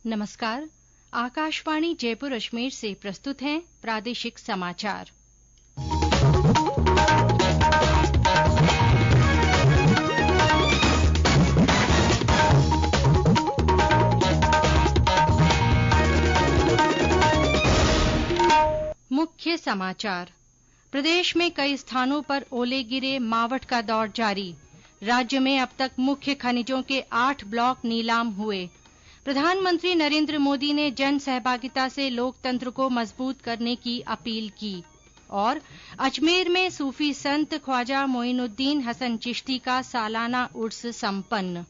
नमस्कार। आकाशवाणी जयपुर अजमेर से प्रस्तुत हैं प्रादेशिक समाचार। मुख्य समाचार। प्रदेश में कई स्थानों पर ओले गिरे, मावठ का दौर जारी। राज्य में अब तक मुख्य खनिजों के 8 ब्लॉक नीलाम हुए। प्रधानमंत्री नरेंद्र मोदी ने जन सहभागिता से लोकतंत्र को मजबूत करने की अपील की। और अजमेर में सूफी संत ख्वाजा मोइनुद्दीन हसन चिश्ती का सालाना उर्स संपन्न।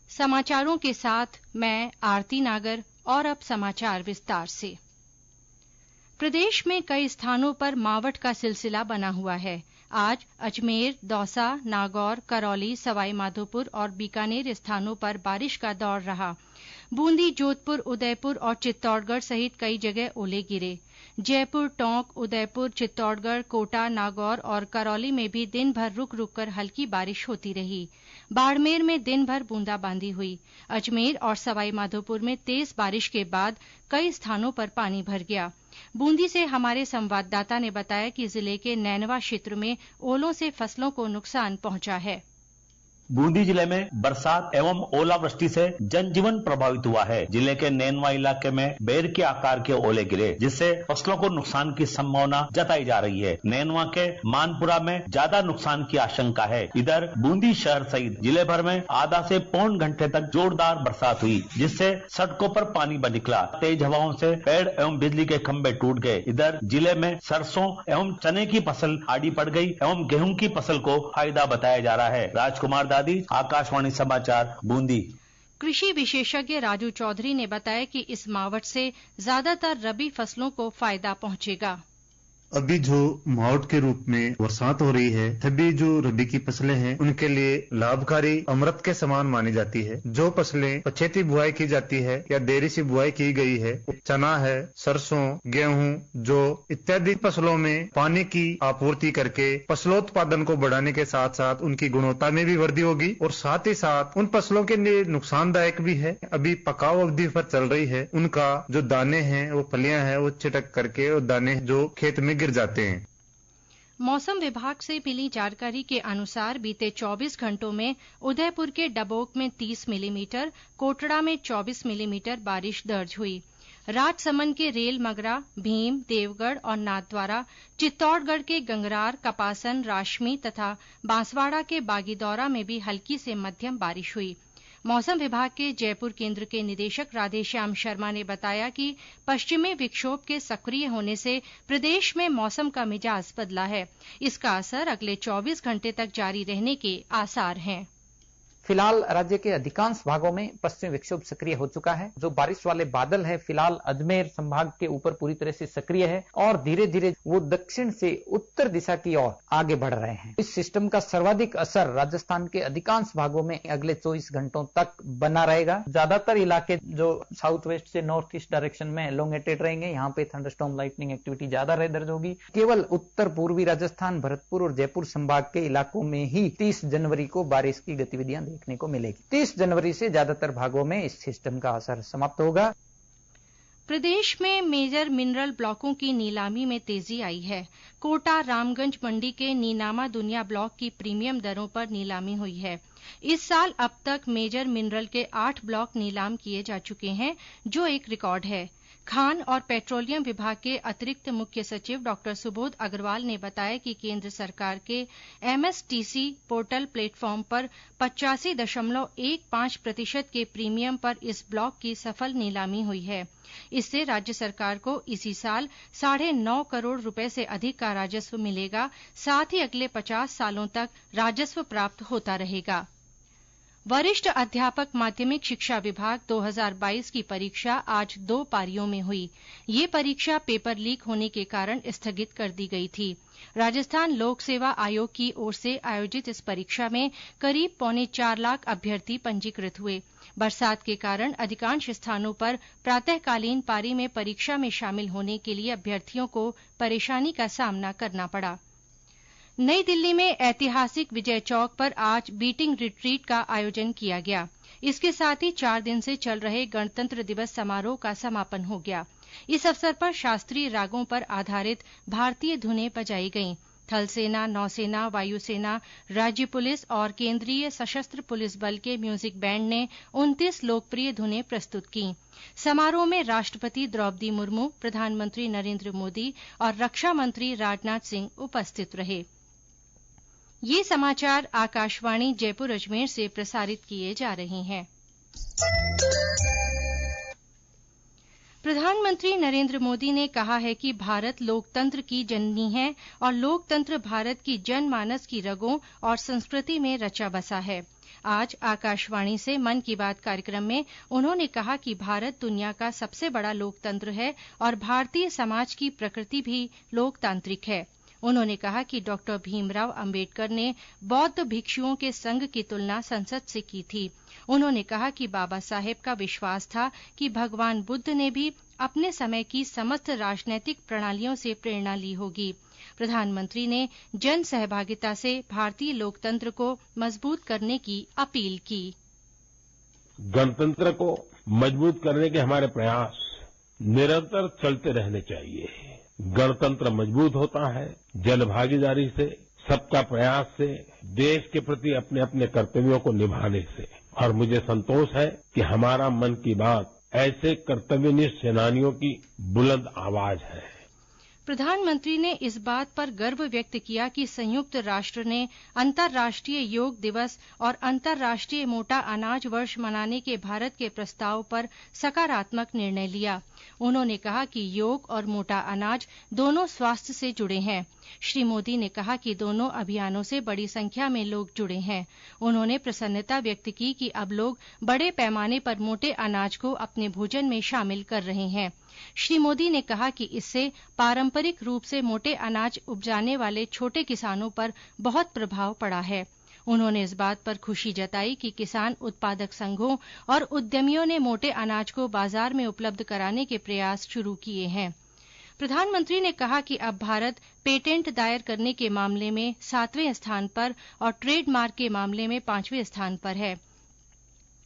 समाचारों के साथ मैं आरती नागर। और अब समाचार विस्तार से। प्रदेश में कई स्थानों पर मावठ का सिलसिला बना हुआ है। आज अजमेर, दौसा, नागौर, करौली, सवाईमाधोपुर और बीकानेर स्थानों पर बारिश का दौर रहा। बूंदी, जोधपुर, उदयपुर और चित्तौड़गढ़ सहित कई जगह ओले गिरे। जयपुर, टोंक, उदयपुर, चित्तौड़गढ़, कोटा, नागौर और करौली में भी दिन भर रुक रुक कर हल्की बारिश होती रही। बाड़मेर में दिन भर बूंदाबांदी हुई। अजमेर और सवाईमाधोपुर में तेज बारिश के बाद कई स्थानों पर पानी भर गया। बूंदी से हमारे संवाददाता ने बताया कि जिले के नैनवा क्षेत्र में ओलों से फसलों को नुकसान पहुंचा है। बूंदी जिले में बरसात एवं ओलावृष्टि से जनजीवन प्रभावित हुआ है। जिले के नैनवा इलाके में बेर के आकार के ओले गिरे, जिससे फसलों को नुकसान की संभावना जताई जा रही है। नैनवा के मानपुरा में ज्यादा नुकसान की आशंका है। इधर बूंदी शहर सहित जिले भर में आधा से पौन घंटे तक जोरदार बरसात हुई, जिससे सड़कों पर पानी बह निकला। तेज हवाओं से पेड़ एवं बिजली के खंभे टूट गए। इधर जिले में सरसों एवं चने की फसल आड़ी पड़ गई एवं गेहूं की फसल को फायदा बताया जा रहा है। राजकुमार दादी, आकाशवाणी समाचार, बूंदी। कृषि विशेषज्ञ राजू चौधरी ने बताया कि इस मावठ से ज्यादातर रबी फसलों को फायदा पहुंचेगा। अभी जो मावठ के रूप में बरसात हो रही है, तभी जो रबी की फसलें हैं उनके लिए लाभकारी अमृत के समान मानी जाती है। जो फसलें पछेती बुआई की जाती है या देरी से बुआई की गई है, चना है, सरसों, गेहूं, जो इत्यादि फसलों में पानी की आपूर्ति करके फसलोत्पादन को बढ़ाने के साथ साथ उनकी गुणवत्ता में भी वृद्धि होगी और साथ ही साथ उन फसलों के लिए नुकसानदायक भी है। अभी पकाव अवधि पर चल रही है, उनका जो दाने हैं, वो फलियां हैं, वो छिटक करके और दाने जो खेत में गिर जाते हैं। मौसम विभाग से मिली जानकारी के अनुसार बीते 24 घंटों में उदयपुर के डबोक में 30 मिलीमीटर, कोटड़ा में 24 मिलीमीटर बारिश दर्ज हुई। राजसमंद के रेल मगरा, भीम, देवगढ़ और नाथद्वारा, चित्तौड़गढ़ के गंगरार, कपासन, राशमी तथा बांसवाड़ा के बागीदौरा में भी हल्की से मध्यम बारिश हुई। मौसम विभाग के जयपुर केंद्र के निदेशक राधेश्याम शर्मा ने बताया कि पश्चिमी विक्षोभ के सक्रिय होने से प्रदेश में मौसम का मिजाज बदला है। इसका असर अगले 24 घंटे तक जारी रहने के आसार हैं। फिलहाल राज्य के अधिकांश भागों में पश्चिमी विक्षोभ सक्रिय हो चुका है। जो बारिश वाले बादल है फिलहाल अजमेर संभाग के ऊपर पूरी तरह से सक्रिय है और धीरे धीरे वो दक्षिण से उत्तर दिशा की ओर आगे बढ़ रहे हैं। इस सिस्टम का सर्वाधिक असर राजस्थान के अधिकांश भागों में अगले 24 घंटों तक बना रहेगा। ज्यादातर इलाके जो साउथ वेस्ट से नॉर्थ ईस्ट डायरेक्शन में एलोंगेटेड रहेंगे, यहाँ पे थंडरस्टॉर्म लाइटनिंग एक्टिविटी ज्यादा दर्ज होगी। केवल उत्तर पूर्वी राजस्थान, भरतपुर और जयपुर संभाग के इलाकों में ही 30 जनवरी को बारिश की गतिविधियां देखने को मिलेगी। 30 जनवरी से ज्यादातर भागों में इस सिस्टम का असर समाप्त होगा। प्रदेश में मेजर मिनरल ब्लॉकों की नीलामी में तेजी आई है। कोटा रामगंज मंडी के नीनामा दुनिया ब्लॉक की प्रीमियम दरों पर नीलामी हुई है। इस साल अब तक मेजर मिनरल के 8 ब्लॉक नीलाम किए जा चुके हैं, जो एक रिकॉर्ड है। खान और पेट्रोलियम विभाग के अतिरिक्त मुख्य सचिव डॉ सुबोध अग्रवाल ने बताया कि केंद्र सरकार के एमएसटीसी पोर्टल प्लेटफॉर्म पर 85.15% के प्रीमियम पर इस ब्लॉक की सफल नीलामी हुई है। इससे राज्य सरकार को इसी साल 9.5 करोड़ रुपए से अधिक का राजस्व मिलेगा। साथ ही अगले 50 सालों तक राजस्व प्राप्त होता रहेगा। वरिष्ठ अध्यापक माध्यमिक शिक्षा विभाग 2022 की परीक्षा आज 2 पारियों में हुई। ये परीक्षा पेपर लीक होने के कारण स्थगित कर दी गई थी। राजस्थान लोक सेवा आयोग की ओर से आयोजित इस परीक्षा में करीब 4.25 लाख अभ्यर्थी पंजीकृत हुए। बरसात के कारण अधिकांश स्थानों पर प्रातःकालीन पारी में परीक्षा में शामिल होने के लिए अभ्यर्थियों को परेशानी का सामना करना पड़ा। नई दिल्ली में ऐतिहासिक विजय चौक पर आज बीटिंग रिट्रीट का आयोजन किया गया। इसके साथ ही 4 दिन से चल रहे गणतंत्र दिवस समारोह का समापन हो गया। इस अवसर पर शास्त्रीय रागों पर आधारित भारतीय धुनें बजाई गईं। थल सेना, नौसेना, वायुसेना, राज्य पुलिस और केंद्रीय सशस्त्र पुलिस बल के म्यूजिक बैंड ने 29 लोकप्रिय धुनें प्रस्तुत कीं। समारोह में राष्ट्रपति द्रौपदी मुर्मू, प्रधानमंत्री नरेंद्र मोदी और रक्षा मंत्री राजनाथ सिंह उपस्थित रहे। ये समाचार आकाशवाणी जयपुर अजमेर से प्रसारित किए जा रहे हैं। प्रधानमंत्री नरेंद्र मोदी ने कहा है कि भारत लोकतंत्र की जननी है और लोकतंत्र भारत की जनमानस की रगों और संस्कृति में रचा बसा है। आज आकाशवाणी से मन की बात कार्यक्रम में उन्होंने कहा कि भारत दुनिया का सबसे बड़ा लोकतंत्र है और भारतीय समाज की प्रकृति भी लोकतांत्रिक है। उन्होंने कहा कि डॉ भीमराव अंबेडकर ने बौद्ध भिक्षुओं के संघ की तुलना संसद से की थी। उन्होंने कहा कि बाबा साहेब का विश्वास था कि भगवान बुद्ध ने भी अपने समय की समस्त राजनैतिक प्रणालियों से प्रेरणा ली होगी। प्रधानमंत्री ने जन सहभागिता से भारतीय लोकतंत्र को मजबूत करने की अपील की। गणतंत्र को मजबूत करने के हमारे प्रयास निरंतर चलते रहने चाहिए। गणतंत्र मजबूत होता है जन भागीदारी से, सबका प्रयास से, देश के प्रति अपने अपने कर्तव्यों को निभाने से। और मुझे संतोष है कि हमारा मन की बात ऐसे कर्तव्यनिष्ठ सेनानियों की बुलंद आवाज है। प्रधानमंत्री ने इस बात पर गर्व व्यक्त किया कि संयुक्त राष्ट्र ने अंतर्राष्ट्रीय योग दिवस और अंतर्राष्ट्रीय मोटा अनाज वर्ष मनाने के भारत के प्रस्ताव पर सकारात्मक निर्णय लिया। उन्होंने कहा कि योग और मोटा अनाज दोनों स्वास्थ्य से जुड़े हैं। श्री मोदी ने कहा कि दोनों अभियानों से बड़ी संख्या में लोग जुड़े हैं। उन्होंने प्रसन्नता व्यक्त की कि अब लोग बड़े पैमाने पर मोटे अनाज को अपने भोजन में शामिल कर रहे हैं। श्री मोदी ने कहा कि इससे पारंपरिक रूप से मोटे अनाज उपजाने वाले छोटे किसानों पर बहुत प्रभाव पड़ा है। उन्होंने इस बात पर खुशी जताई कि किसान उत्पादक संघों और उद्यमियों ने मोटे अनाज को बाजार में उपलब्ध कराने के प्रयास शुरू किए हैं। प्रधानमंत्री ने कहा कि अब भारत पेटेंट दायर करने के मामले में 7वें स्थान पर और ट्रेडमार्क के मामले में 5वें स्थान पर है।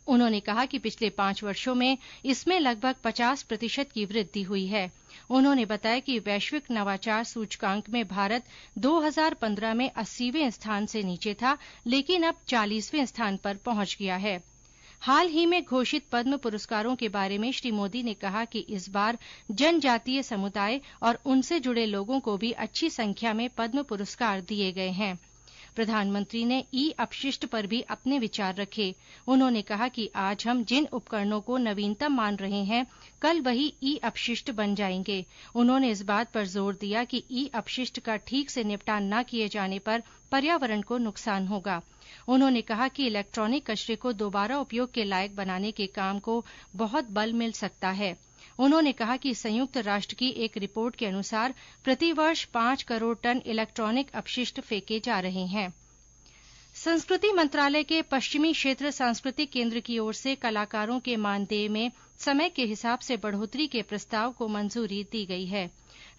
उन्होंने कहा कि पिछले 5 वर्षों में इसमें लगभग 50% की वृद्धि हुई है। उन्होंने बताया कि वैश्विक नवाचार सूचकांक में भारत 2015 में 80वें स्थान से नीचे था, लेकिन अब 40वें स्थान पर पहुंच गया है। हाल ही में घोषित पद्म पुरस्कारों के बारे में श्री मोदी ने कहा कि इस बार जनजातीय समुदाय और उनसे जुड़े लोगों को भी अच्छी संख्या में पद्म पुरस्कार दिए गए हैं। प्रधानमंत्री ने ई अपशिष्ट पर भी अपने विचार रखे। उन्होंने कहा कि आज हम जिन उपकरणों को नवीनतम मान रहे हैं, कल वही ई अपशिष्ट बन जाएंगे। उन्होंने इस बात पर जोर दिया कि ई अपशिष्ट का ठीक से निपटान न किए जाने पर पर्यावरण को नुकसान होगा। उन्होंने कहा कि इलेक्ट्रॉनिक कचरे को दोबारा उपयोग के लायक बनाने के काम को बहुत बल मिल सकता है। उन्होंने कहा कि संयुक्त राष्ट्र की एक रिपोर्ट के अनुसार प्रतिवर्ष 5 करोड़ टन इलेक्ट्रॉनिक अपशिष्ट फेंके जा रहे हैं। संस्कृति मंत्रालय के पश्चिमी क्षेत्र सांस्कृतिक केंद्र की ओर से कलाकारों के मानदेय में समय के हिसाब से बढ़ोतरी के प्रस्ताव को मंजूरी दी गई है।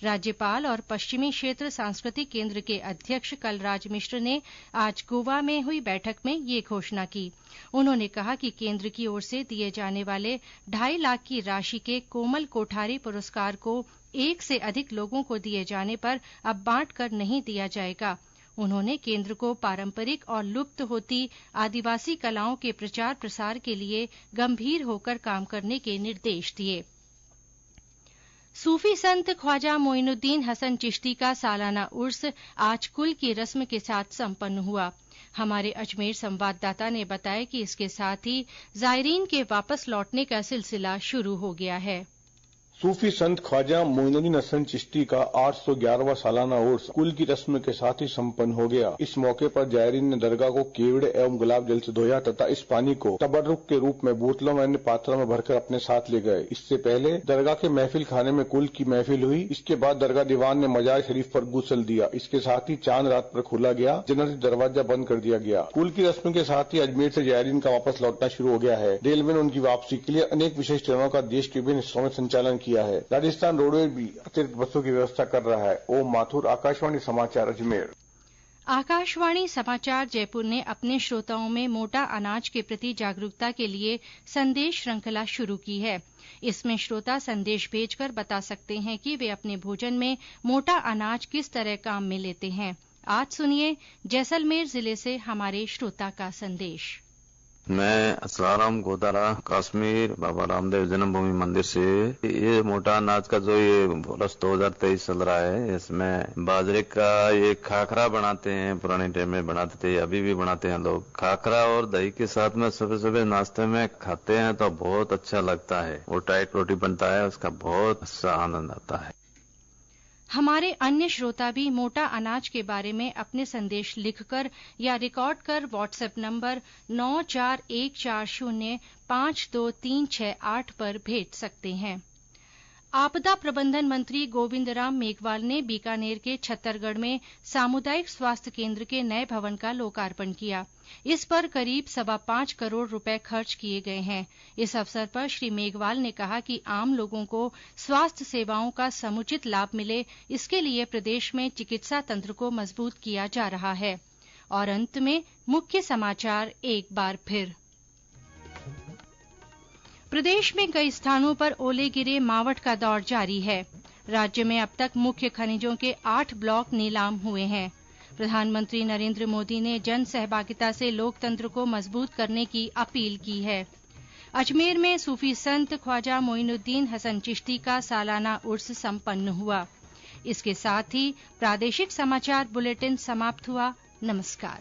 राज्यपाल और पश्चिमी क्षेत्र सांस्कृतिक केंद्र के अध्यक्ष कलराज मिश्र ने आज गोवा में हुई बैठक में ये घोषणा की। उन्होंने कहा कि केंद्र की ओर से दिए जाने वाले 2.5 लाख की राशि के कोमल कोठारी पुरस्कार को 1 से अधिक लोगों को दिए जाने पर अब बांट कर नहीं दिया जाएगा। उन्होंने केंद्र को पारंपरिक और लुप्त होती आदिवासी कलाओं के प्रचार प्रसार के लिए गंभीर होकर काम करने के निर्देश दिए। सूफी संत ख्वाजा मोइनुद्दीन हसन चिश्ती का सालाना उर्स आज कुल की रस्म के साथ संपन्न हुआ। हमारे अजमेर संवाददाता ने बताया कि इसके साथ ही जायरीन के वापस लौटने का सिलसिला शुरू हो गया है। सूफी संत ख्वाजा मोइनुद्दीन हसन चिश्ती का 811वां सालाना उर्स कुल की रस्म के साथ ही संपन्न हो गया। इस मौके पर जायरीन ने दरगाह को केवड़े एवं गुलाब जल से धोया तथा इस पानी को तबर्रुक के रूप में बोतलों में अन्य पात्रों में भरकर अपने साथ ले गए। इससे पहले दरगाह के महफिल खाने में कुल की महफिल हुई। इसके बाद दरगाह दीवान ने मजार शरीफ पर गुस्ल दिया। इसके साथ ही चांद रात पर खोला गया, जन्नती दरवाजा बंद कर दिया गया। कुल की रस्म के साथ ही अजमेर से जायरीन का वापस लौटना शुरू हो गया है। रेलवे ने उनकी वापसी के लिए अनेक विशेष ट्रेनों का देश के विभिन्न हिस्सों में संचालन किया है। राजस्थान रोडवेज भी अतिरिक्त बसों की व्यवस्था कर रहा है। ओम माथुर, आकाशवाणी समाचार, अजमेर। आकाशवाणी समाचार जयपुर ने अपने श्रोताओं में मोटा अनाज के प्रति जागरूकता के लिए संदेश श्रृंखला शुरू की है। इसमें श्रोता संदेश भेजकर बता सकते हैं कि वे अपने भोजन में मोटा अनाज किस तरह काम में लेते हैं। आज सुनिए जैसलमेर जिले से हमारे श्रोता का संदेश। मैं असलाराम गोदारा कश्मीर बाबा रामदेव जन्मभूमि मंदिर से। ये मोटा अनाज का जो ये वर्ष 2023 चल रहा है, इसमें बाजरे का ये खाखरा बनाते हैं। पुराने टाइम में बनाते थे, अभी भी बनाते हैं लोग। खाखरा और दही के साथ में सुबह सुबह नाश्ते में खाते हैं तो बहुत अच्छा लगता है। वो टाइट रोटी बनता है, उसका बहुत अच्छा आनंद आता है। हमारे अन्य श्रोता भी मोटा अनाज के बारे में अपने संदेश लिखकर या रिकॉर्ड कर व्हाट्सएप नंबर 9414052368 पर भेज सकते हैं। आपदा प्रबंधन मंत्री गोविंद राम मेघवाल ने बीकानेर के छत्तरगढ़ में सामुदायिक स्वास्थ्य केंद्र के नए भवन का लोकार्पण किया। इस पर करीब 5.25 करोड़ रुपए खर्च किए गए हैं। इस अवसर पर श्री मेघवाल ने कहा कि आम लोगों को स्वास्थ्य सेवाओं का समुचित लाभ मिले, इसके लिए प्रदेश में चिकित्सा तंत्र को मजबूत किया जा रहा है। और अंत में मुख्य समाचार एक बार फिर। प्रदेश में कई स्थानों पर ओले गिरे, मावठ का दौर जारी है। राज्य में अब तक मुख्य खनिजों के 8 ब्लॉक नीलाम हुए हैं। प्रधानमंत्री नरेंद्र मोदी ने जन सहभागिता से लोकतंत्र को मजबूत करने की अपील की है। अजमेर में सूफी संत ख्वाजा मोइनुद्दीन हसन चिश्ती का सालाना उर्स संपन्न हुआ। इसके साथ ही प्रादेशिक समाचार बुलेटिन समाप्त हुआ। नमस्कार।